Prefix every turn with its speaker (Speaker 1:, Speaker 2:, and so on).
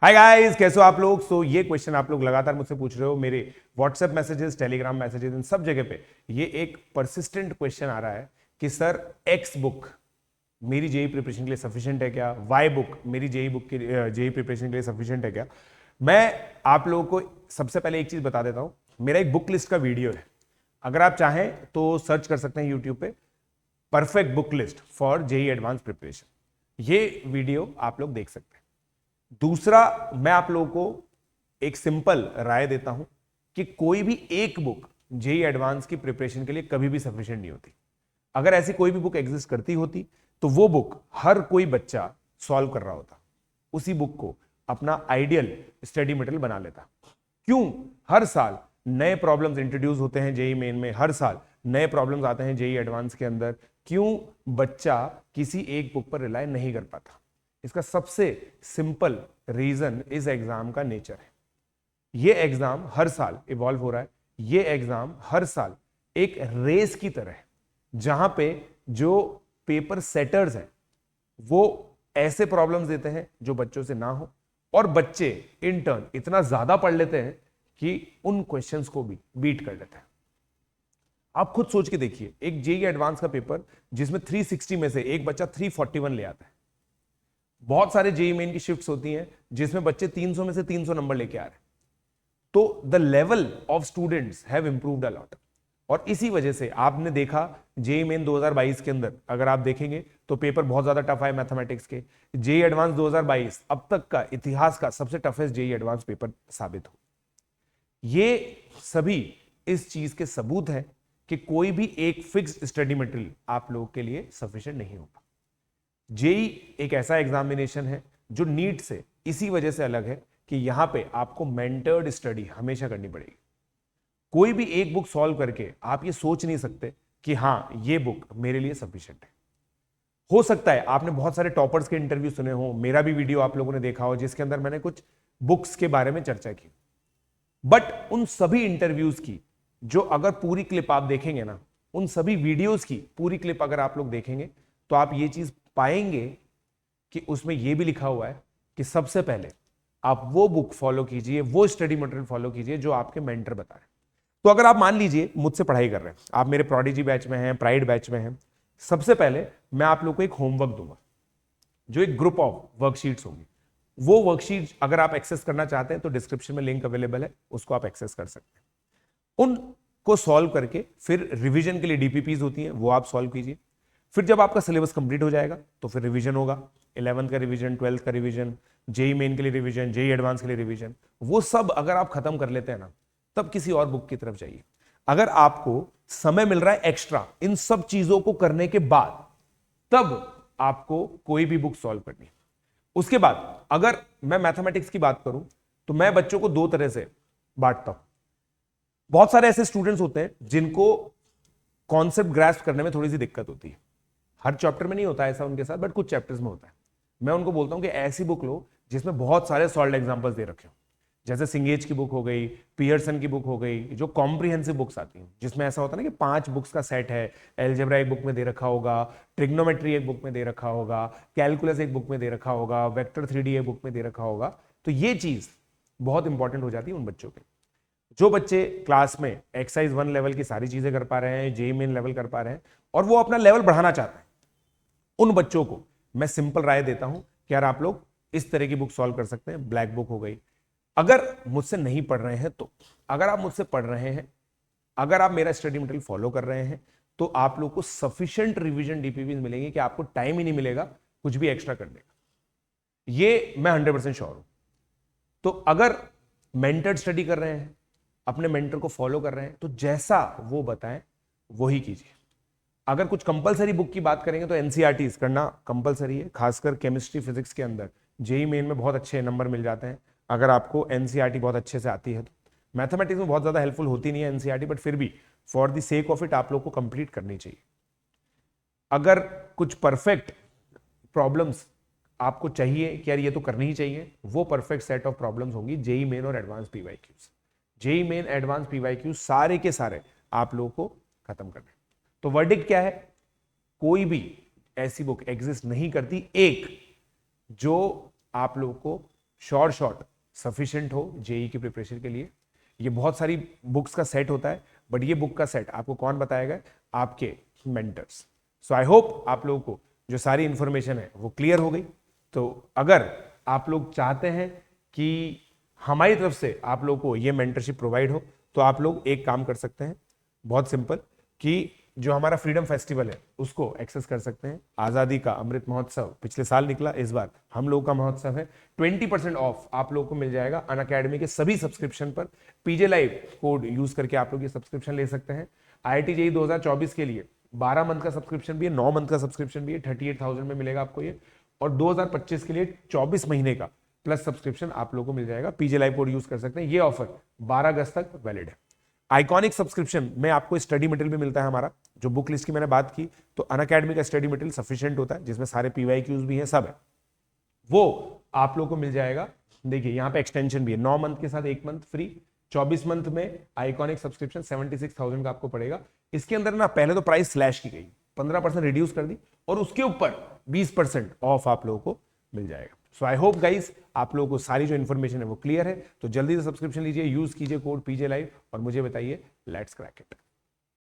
Speaker 1: Hi guys, कैसे हो आप लोग। ये क्वेश्चन आप लोग लगातार मुझसे पूछ रहे हो मेरे व्हाट्सएप मैसेजेस, टेलीग्राम मैसेजेस, इन सब जगह पे ये एक परसिस्टेंट क्वेश्चन आ रहा है कि सर एक्स बुक मेरी जेई प्रिपरेशन के लिए सफिशिएंट है क्या, वाई बुक मेरी जेई बुक की जेई प्रिपरेशन के लिए सफिशिएंट है क्या। मैं आप लोगों को सबसे पहले एक चीज बता देता हूं, मेरा एक बुक लिस्ट का वीडियो है, अगर आप चाहें तो सर्च कर सकते हैं यूट्यूब पे, perfect book list for JEE advance preparation. ये वीडियो आप लोग देख सकते हैं। दूसरा, मैं आप लोगों को एक सिंपल राय देता हूं कि कोई भी एक बुक जेई एडवांस की प्रिपरेशन के लिए कभी भी सफिशिएंट नहीं होती। अगर ऐसी कोई भी बुक एग्जिस्ट करती होती तो वो बुक हर कोई बच्चा सॉल्व कर रहा होता, उसी बुक को अपना आइडियल स्टडी मटेरियल बना लेता। क्यों? हर साल नए प्रॉब्लम्स इंट्रोड्यूस होते हैं जेई मेन में, हर साल नए प्रॉब्लम्स आते हैं जेई एडवांस के अंदर। क्यों बच्चा किसी एक बुक पर रिलाय नहीं कर पाता? इसका सबसे सिंपल रीजन इस एग्जाम का नेचर है। ये एग्जाम हर साल इवॉल्व हो रहा है। ये एग्जाम हर साल एक रेस की तरह है, जहां पे जो पेपर सेटर्स हैं वो ऐसे प्रॉब्लम्स देते हैं जो बच्चों से ना हो, और बच्चे इन टर्न इतना ज्यादा पढ़ लेते हैं कि उन क्वेश्चंस को भी बीट कर लेते हैं। आप खुद सोच के देखिए, एक जेई एडवांस का पेपर जिसमें 360 में से एक बच्चा 341 ले आता है। बहुत सारे जेई मेन की शिफ्ट्स होती हैं जिसमें बच्चे 300 में से 300 नंबर लेके आ रहे हैं। तो the level of students have improved a lot, और इसी वजह से आपने देखा जेई मेन 2022 के अंदर अगर आप देखेंगे तो पेपर बहुत ज्यादा टफ है मैथमेटिक्स के। जेई एडवांस 2022 अब तक का इतिहास का सबसे टफेस्ट जेई एडवांस पेपर साबित हो। ये सभी इस चीज के सबूत हैं कि कोई भी एक फिक्स्ड स्टडी मटेरियल आप लोगों के लिए सफिशिएंट नहीं होगा। जेई एक ऐसा एग्जामिनेशन है जो नीट से इसी वजह से अलग है कि यहां पे आपको मेंटर्ड स्टडी हमेशा करनी पड़ेगी। कोई भी एक बुक सॉल्व करके आप ये सोच नहीं सकते कि हां ये बुक मेरे लिए सफिशिएंट है। हो सकता है आपने बहुत सारे टॉपर्स के इंटरव्यू सुने हो, मेरा भी वीडियो आप लोगों ने देखा हो जिसके अंदर मैंने कुछ बुक्स के बारे में चर्चा की, बट उन सभी इंटरव्यूज की जो अगर पूरी क्लिप आप देखेंगे ना, उन सभी वीडियोस की पूरी क्लिप अगर आप लोग देखेंगे तो आप ये चीज पाएंगे कि उसमें यह भी लिखा हुआ है कि सबसे पहले आप वो बुक फॉलो कीजिए, वो स्टडी मटेरियल फॉलो कीजिए जो आपके मेंटर बता रहे हैं। तो अगर आप मान लीजिए मुझसे पढ़ाई कर रहे हैं, आप मेरे प्रोडिजी बैच में हैं, प्राइड बैच में हैं, सबसे पहले मैं आप लोग को एक होमवर्क दूंगा जो एक ग्रुप ऑफ वर्कशीट्स होगी। वो वर्कशीट अगर आप एक्सेस करना चाहते हैं तो डिस्क्रिप्शन में लिंक अवेलेबल है, उसको आप एक्सेस कर सकते हैं। उनको सॉल्व करके फिर रिवीजन के लिए डीपीपीज होती हैं, वो आप सॉल्व कीजिए। फिर जब आपका सिलेबस कंप्लीट हो जाएगा तो फिर रिवीजन होगा, 11th का रिवीजन, 12th का रिवीजन, जेई मेन के लिए रिवीजन, जेई एडवांस के लिए रिवीजन। वो सब अगर आप खत्म कर लेते हैं ना, तब किसी और बुक की तरफ जाइए। अगर आपको समय मिल रहा है एक्स्ट्रा इन सब चीजों को करने के बाद, तब आपको कोई भी बुक सॉल्व करनी है। उसके बाद अगर मैं मैथमेटिक्स की बात करूं तो मैं बच्चों को दो तरह से बांटता हूं। बहुत सारे ऐसे स्टूडेंट्स होते हैं जिनको कॉन्सेप्ट ग्रास्प करने में थोड़ी सी दिक्कत होती है। हर चैप्टर में नहीं होता ऐसा उनके साथ, बट कुछ चैप्टर्स में होता है। मैं उनको बोलता हूं कि ऐसी बुक लो जिसमें बहुत सारे सॉल्व एग्जांपल्स दे रखे हो, जैसे सिंगेज की बुक हो गई, पियर्सन की बुक हो गई, जो कॉम्प्रिहेंसिव बुक्स आती हैं जिसमें ऐसा होता है ना कि 5 बुक्स का सेट है। एलजेब्रा एक बुक में दे रखा होगा, ट्रिग्नोमेट्री एक बुक में दे रखा होगा, कैलकुलस एक बुक में दे रखा होगा, वेक्टर 3D एक बुक में दे रखा होगा। तो ये चीज बहुत इंपॉर्टेंट हो जाती है उन बच्चों के। जो बच्चे क्लास में एक्सरसाइज 1 लेवल की सारी चीजें कर पा रहे हैं, जेई मेन लेवल कर पा रहे हैं, और वो अपना लेवल बढ़ाना चाहते हैं, उन बच्चों को मैं सिंपल राय देता हूं कि यार आप लोग इस तरह की बुक सॉल्व कर सकते हैं। ब्लैक बुक हो गई। अगर मुझसे नहीं पढ़ रहे हैं तो, अगर आप मुझसे पढ़ रहे हैं, अगर आप मेरा स्टडी मटेरियल फॉलो कर रहे हैं, तो आप लोग को सफिशिएंट रिवीजन डीपीपी मिलेंगे कि आपको टाइम ही नहीं मिलेगा कुछ भी एक्स्ट्रा करने का। ये मैं 100% श्योर हूं। तो अगर मेंटर्ड स्टडी कर रहे हैं, अपने मेंटर को फॉलो कर रहे हैं, तो जैसा वो बताएं वही कीजिए। अगर कुछ कंपलसरी बुक की बात करेंगे तो एनसीईआरटीज करना कंपलसरी है, खासकर केमिस्ट्री फिजिक्स के अंदर जेई मेन में बहुत अच्छे नंबर मिल जाते हैं अगर आपको एनसीईआरटी बहुत अच्छे से आती है तो। मैथमेटिक्स में बहुत ज्यादा हेल्पफुल होती नहीं है एनसीईआरटी, बट फिर भी for the sake of it आप लोग को कंप्लीट करनी चाहिए। अगर कुछ परफेक्ट प्रॉब्लम्स आपको चाहिए कि यार ये तो करनी ही चाहिए, वो परफेक्ट सेट ऑफ प्रॉब्लम्स होंगी जेई मेन और advance PYQs. JEE main, advance PYQ सारे के सारे आप लोगों को खत्म करने। तो वर्डिक्ट क्या है? कोई भी ऐसी बुक एग्जिस्ट नहीं करती एक जो आप लोगों को शॉर्ट सफिशिएंट हो जेई की प्रिपरेशन के लिए। ये बहुत सारी बुक्स का सेट होता है, बट ये बुक का सेट आपको कौन बताएगा? आपके मेंटर्स। सो आई होप आप लोगों को जो सारी इंफॉर्मेशन है वो क्लियर हो गई। तो अगर आप लोग चाहते हैं कि हमारी तरफ से आप लोगों को ये मेंटरशिप प्रोवाइड हो, तो आप लोग एक काम कर सकते हैं, बहुत सिंपल, कि जो हमारा फ्रीडम फेस्टिवल है उसको एक्सेस कर सकते हैं। आजादी का अमृत महोत्सव पिछले साल निकला, इस बार हम लोग का महोत्सव है। 20% ऑफ आप लोग को मिल जाएगा अनअकैडमी के सभी सब्सक्रिप्शन पर। पीजे लाइव कोड यूज करके आप लोग ये सब्सक्रिप्शन ले सकते हैं। IIT JEE 2024 के लिए 12 मंथ का सब्सक्रिप्शन भी है, 9 मंथ का सब्सक्रिप्शन भी है, 38,000 में मिलेगा आपको ये। और 2025 के लिए 24 महीने का प्लस सब्सक्रिप्शन आप लोगों को मिल जाएगा। पीजे लाइव कोड यूज कर सकते हैं। ये ऑफर 12 अगस्त तक वैलिड है। आइकॉनिक सब्सक्रिप्शन में आपको स्टडी मटेरियल भी मिलता है हमारा, जो बुक लिस्ट की मैंने बात की, तो अनअकैडमी का स्टडी मटेरियल सफिशिएंट होता है, जिसमें सारे PYQs भी हैं, सब है, वो आप लोगों को मिल जाएगा। देखिए यहाँ पे एक्सटेंशन भी है, 9 मंथ के साथ 1 मंथ फ्री। 24 मंथ में आइकॉनिक सब्सक्रिप्शन 76,000 का आपको पड़ेगा। इसके अंदर ना पहले तो प्राइस स्लैश की गई, 15% रिड्यूस कर दी, और उसके ऊपर 20% ऑफ आप लोगों को मिल जाएगा। सो आई होप गाइस आप लोगों को सारी जो इन्फॉर्मेशन है वो क्लियर है। तो जल्दी से सब्सक्रिप्शन लीजिए, यूज कीजिए कोड PJ Live और मुझे बताइए लेट्स क्रैक इट।